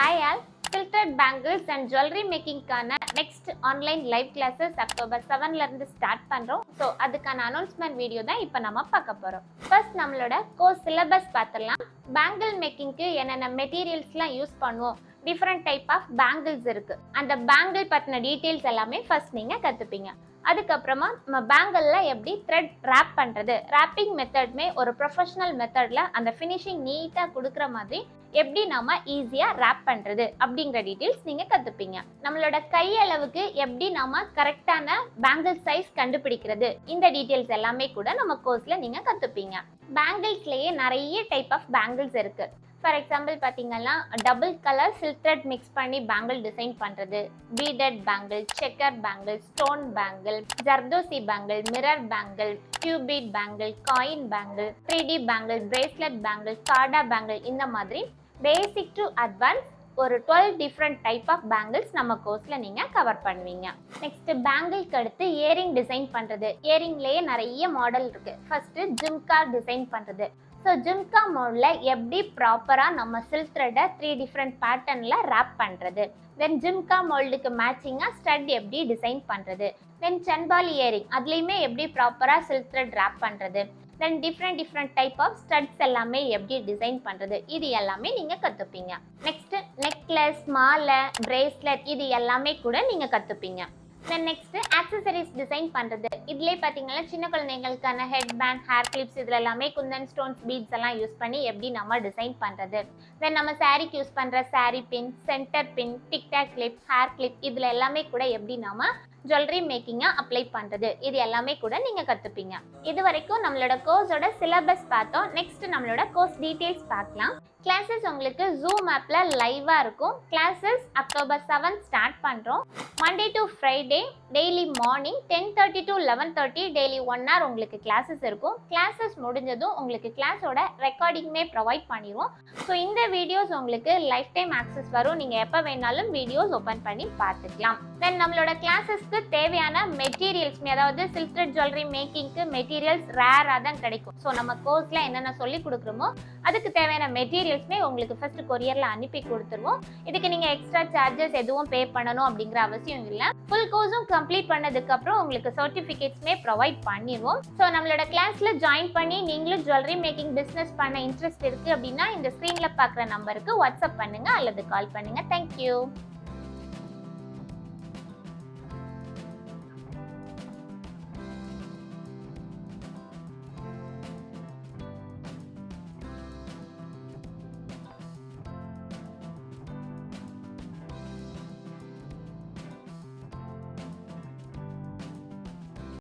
Hi all, filtered bangles and jewelry making கான next online live classes October 7ல இருந்து start பண்றோம். So அதுக்கான அனௌன்ஸ்மெண்ட் வீடியோ தான் இப்போ நம்ம பார்க்க போறோம். ஃபர்ஸ்ட் நம்மளோட கோர்ஸ் சிலபஸ் பார்த்துடலாம். பேங்கிள் மேக்கிங்க்கு என்னென்ன மெட்டீரியல்ஸ்லாம் யூஸ் பண்ணுவோம், டிஃப்ரெண்ட் டைப் ஆஃப் பேங்கிள்ஸ் இருக்கு. அந்த பேங்கிள் பற்றின டீட்டெயில்ஸ் எல்லாமே ஃபர்ஸ்ட் நீங்க கத்துப்பீங்க. அதுக்கப்புறமா நம்ம பேங்கிள்ல எப்படி த்ரெட் ரேப் பண்றது, ரேப்பிங் மெத்தட்மே ஒரு ப்ரொஃபஷனல் மெத்தட்ல அந்த ஃபினிஷிங் நீட்டா கொடுக்குற மாதிரி எப்படி நம்ம ஈஸியா ரேப் பண்றது அப்படிங்கிற டீடைல்ஸ் நீங்க கத்துப்பீங்க. நம்மளோட கை அளவுக்கு எப்படி நம்ம கரெக்டான பேங்கிள் சைஸ் கண்டுபிடிக்கிறது, இந்த டீடைல்ஸ் எல்லாமே கூட நம்ம கோர்ஸ்ல நீங்க கத்துப்பீங்க. பேங்கிள்ஸ்லயே நிறைய டைப் ஆஃப் பேங்கிள்ஸ் இருக்கு. ஃபார் எக்ஸாம்பிள் பார்த்தீங்கன்னா double colour silk thread mix பண்ணி பேங்கிள் டிசைன் பண்ணுறது, beaded bangle, checker bangle, stone bangle, zardozi bangle, mirror bangle, cupid bangle, coin bangle, 3D bangle, bracelet bangle, கார்டா பேங்கிள், இந்த மாதிரி பேசிக் டு அட்வான்ஸ் ஒரு 12 different type of bangles நம்ம கோர்ஸ்ல நீங்க cover பண்ணுவீங்க. Next பேங்கிள்க்கு அடுத்து இயரிங் டிசைன் பண்றது. இயரிங்லயே நிறைய மாடல் இருக்கு. ஃபர்ஸ்ட் ஜிம்கா டிசைன் பண்றது. ஸோ ஜிம்கா மோடில் எப்படி ப்ராப்பராக நம்ம சில்க் த்ரெட்டை 3 டிஃப்ரெண்ட் பேட்டர்னில் ரேப் பண்ணுறது, தென் ஜிம்கா மோல்டுக்கு மேட்சிங்காக ஸ்டட் எப்படி டிசைன் பண்ணுறது, தென் சென்பால் இயரிங் அதுலேயுமே எப்படி ப்ராப்பராக சில்க் த்ரெட் ரேப் பண்ணுறது, then different type of studs எல்லாமே எப்படி டிசைன் பண்ணுறது, இது எல்லாமே நீங்கள் கற்றுப்பீங்க. நெக்ஸ்ட்டு நெக்லஸ், மாலை, பிரேஸ்லெட், இது எல்லாமே கூட நீங்கள் கற்றுப்பீங்க. தென் நெக்ஸ்ட் ஆக்சசரிஸ் டிசைன் பண்ணுறது. இதுலேயே பார்த்தீங்கன்னா சின்ன குழந்தைங்களுக்கான ஹெட் பேண்ட், ஹேர் கிளிப்ஸ், இதில் எல்லாமே குந்தன் ஸ்டோன்ஸ், பீட்ஸ் எல்லாம் யூஸ் பண்ணி எப்படி நம்ம டிசைன் பண்ணுறது, தென் நம்ம சாரீக்கு யூஸ் பண்ணுற சாரீ பின், சென்டர் பின், டிக்டாக் கிளிப், ஹேர் கிளிப், இதில் எல்லாமே கூட எப்படி நம்ம ஜுவல்லரி மேக்கிங்கை அப்ளை பண்ணுறது, இது எல்லாமே கூட நீங்கள் கற்றுப்பீங்க. இது வரைக்கும் நம்மளோட கோர்ஸோட சிலபஸ் பார்த்தோம். நெக்ஸ்ட் நம்மளோட கோர்ஸ் டீட்டெயில்ஸ் பார்க்கலாம். கிளாஸஸ் உங்களுக்கு ஜூம் ஆப்பில் லைவாக இருக்கும். கிளாஸஸ் அக்டோபர் 7 ஸ்டார்ட் பண்ணுறோம். Monday to Friday daily morning 10:30 to 11:30 daily 1 hour உங்களுக்கு கிளாஸஸ் இருக்கும். கிளாஸஸ் முடிஞ்சதும் உங்களுக்கு கிளாஸோட ரெக்கார்டிங்குமே ப்ரொவைட் பண்ணிடுவோம். ஸோ இந்த வீடியோஸ் உங்களுக்கு லைஃப் டைம் ஆக்சஸ் வரும். நீங்கள் எப்போ வேணாலும் வீடியோஸ் ஓப்பன் பண்ணி பார்த்துக்கலாம். தென் நம்மளோட கிளாஸஸ்க்கு தேவையான மெட்டீரியல்ஸ்மே, அதாவது சில்க் த்ரெட் ஜுவல்லரி மேக்கிங்க்கு மெட்டீரியல்ஸ் ரேராக தான் கிடைக்கும். ஸோ நம்ம கோர்ஸில் என்னென்ன சொல்லி கொடுக்குறோமோ அதுக்கு தேவையான மெட்டீரியல்ஸ்மே உங்களுக்கு ஃபர்ஸ்ட் கொரியரில் அனுப்பி கொடுத்துருவோம். இதுக்கு நீங்கள் எக்ஸ்ட்ரா சார்ஜஸ் எதுவும் பே பண்ணணும் அப்படிங்கிற அவசியம் இல்லை. ஃபுல் கோர்ஸும் கம்ப்ளீட் பண்ணதுக்கு அப்புறம் உங்களுக்கு சர்டிஃபிகேட்ஸ்மே ப்ரொவைட் பண்ணிடுவோம். ஸோ நம்மளோட கிளாஸ்ல ஜாயின் பண்ணி நீங்களும் ஜுவல்லரி மேக்கிங் பிஸ்னஸ் பண்ண இன்ட்ரெஸ்ட் இருக்கு அப்படின்னா இந்த ஸ்க்ரீன்ல பார்க்குற நம்பருக்கு வாட்ஸ்அப் பண்ணுங்க அல்லது கால் பண்ணுங்க. தேங்க்யூ.